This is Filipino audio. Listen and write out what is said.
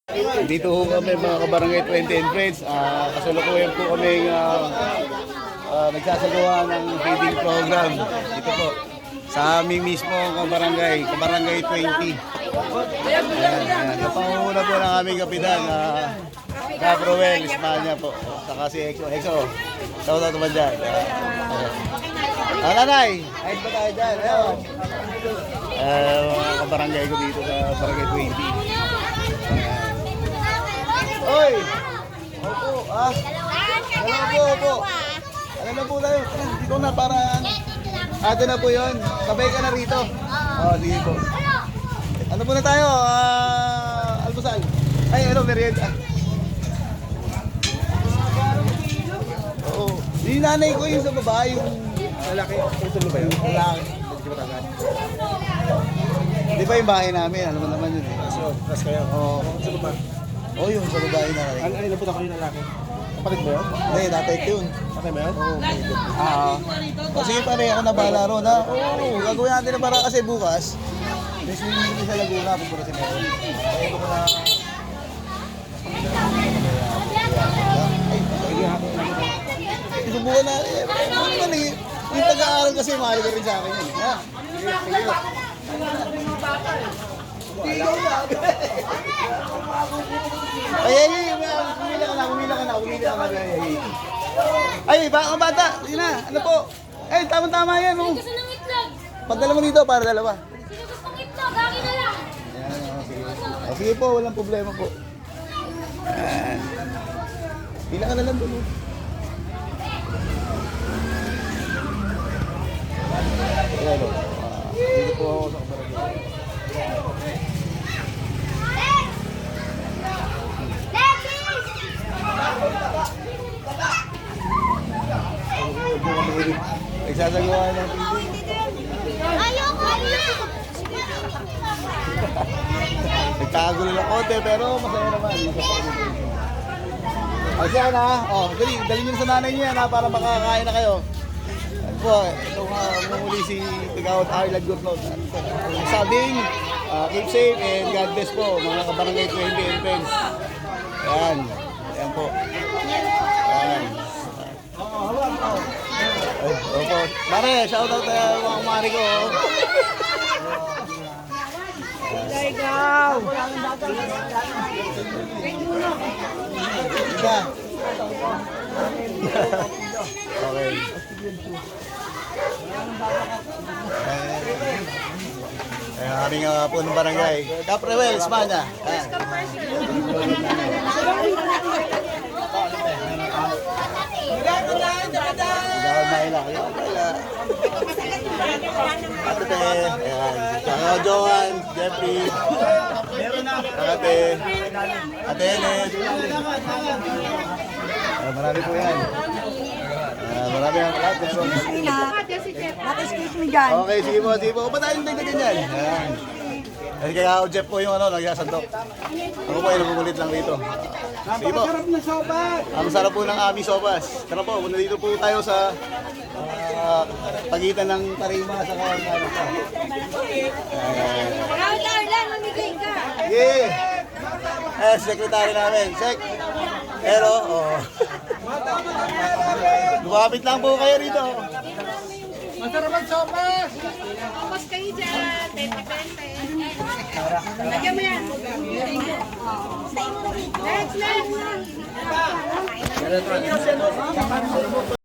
Dito ho kami mga kabarangay 20 and Friends. Kasalukuyan po kami nagsasagawa ng feeding program. Dito po sa aming mismo kabarangay 20. Napanguna po ng aming kapitan, Caprowell, Espanya po. Saka si Exo. Exo, tawag naman dyan. Nanay, ayos ba tayo dyan? Ayun. Mga kabarangay ko dito sa barangay 20. Oy! Opo, opo. Ano na po tayo? Dito na para... Ato na po yun. Sabay ka na rito. Sige po. Ano po na tayo? Almusal. Ay, ano, merienda. Oo. Yung nanay ko yung sa babae, yung lalaki. Ito ba yun? Lalaki. Di ba yung bahay namin? Alam mo naman yun eh. Tapos kayo? Oo. Sa baba? Oo, yung sa babae na rin. Ano na po ako yung lalaki? Kapatid mo yun? Hindi, tatay ko yun. Patay mo yun? Oo. Sige pare, ako na bahala ron ha. Oo, gagawin natin na para kasi bukas. May swimming pool sa Laguna, pupunta si Meron. Kaya ko na... Ay, subukan na. Yung taga-aaral kasi, mahal ko rin sa akin yun. Ha? Sige. Ay, umila ka na. Ay, ang bata, yun na, ano po? Ay, tama-tama yan, oh. Gusto ng itlog. Padala mo dito para dalawa. Sino gustong itlog? Akin na lang. Ayan, sige. Sige po, walang problema po. Ayan. Pila ka na lang doon. Ayan, oh. Dito po ako sa kabarangay. Nagsasagawa ng feeding. Ayoko! Nagkakagulo ng konti pero masaya naman. Ay siya na, dali nyo sa nanay niya na para makakain na kayo. Ano po, ito muli si Tigawad Arlad Gurlot. Sabing, keep safe and God bless po mga kabarangay 20 and friends. Ayan, ayan po. Ayan. Opo. Mare, shout out mga kumari ko. Ikaw! Iba. Okay. Aming po ng barangay. Caprowell, Espanya. Johan, Jeffrey, Ate Enes. Marami po yan. Marami ang lahat. Excuse me dyan. Okay, sige po. Ba't tayong dagdagan yan? Ayan. Kasi kaya ako, Jeff po yung nagyasandok. Ako po ay nakukulit lang dito. Sige po. Ang sarap po ng aming sopas. Tara po, muna dito po tayo sa pagitan ng Tarima sa Kawankano. Arlan, mamigay ka. Yeah! Secretary namin. Pero, lumapit lang po kayo rito. Masarap ang sopas! Tapos kayo dyan. 20-20. Lagyan mo yan. Next.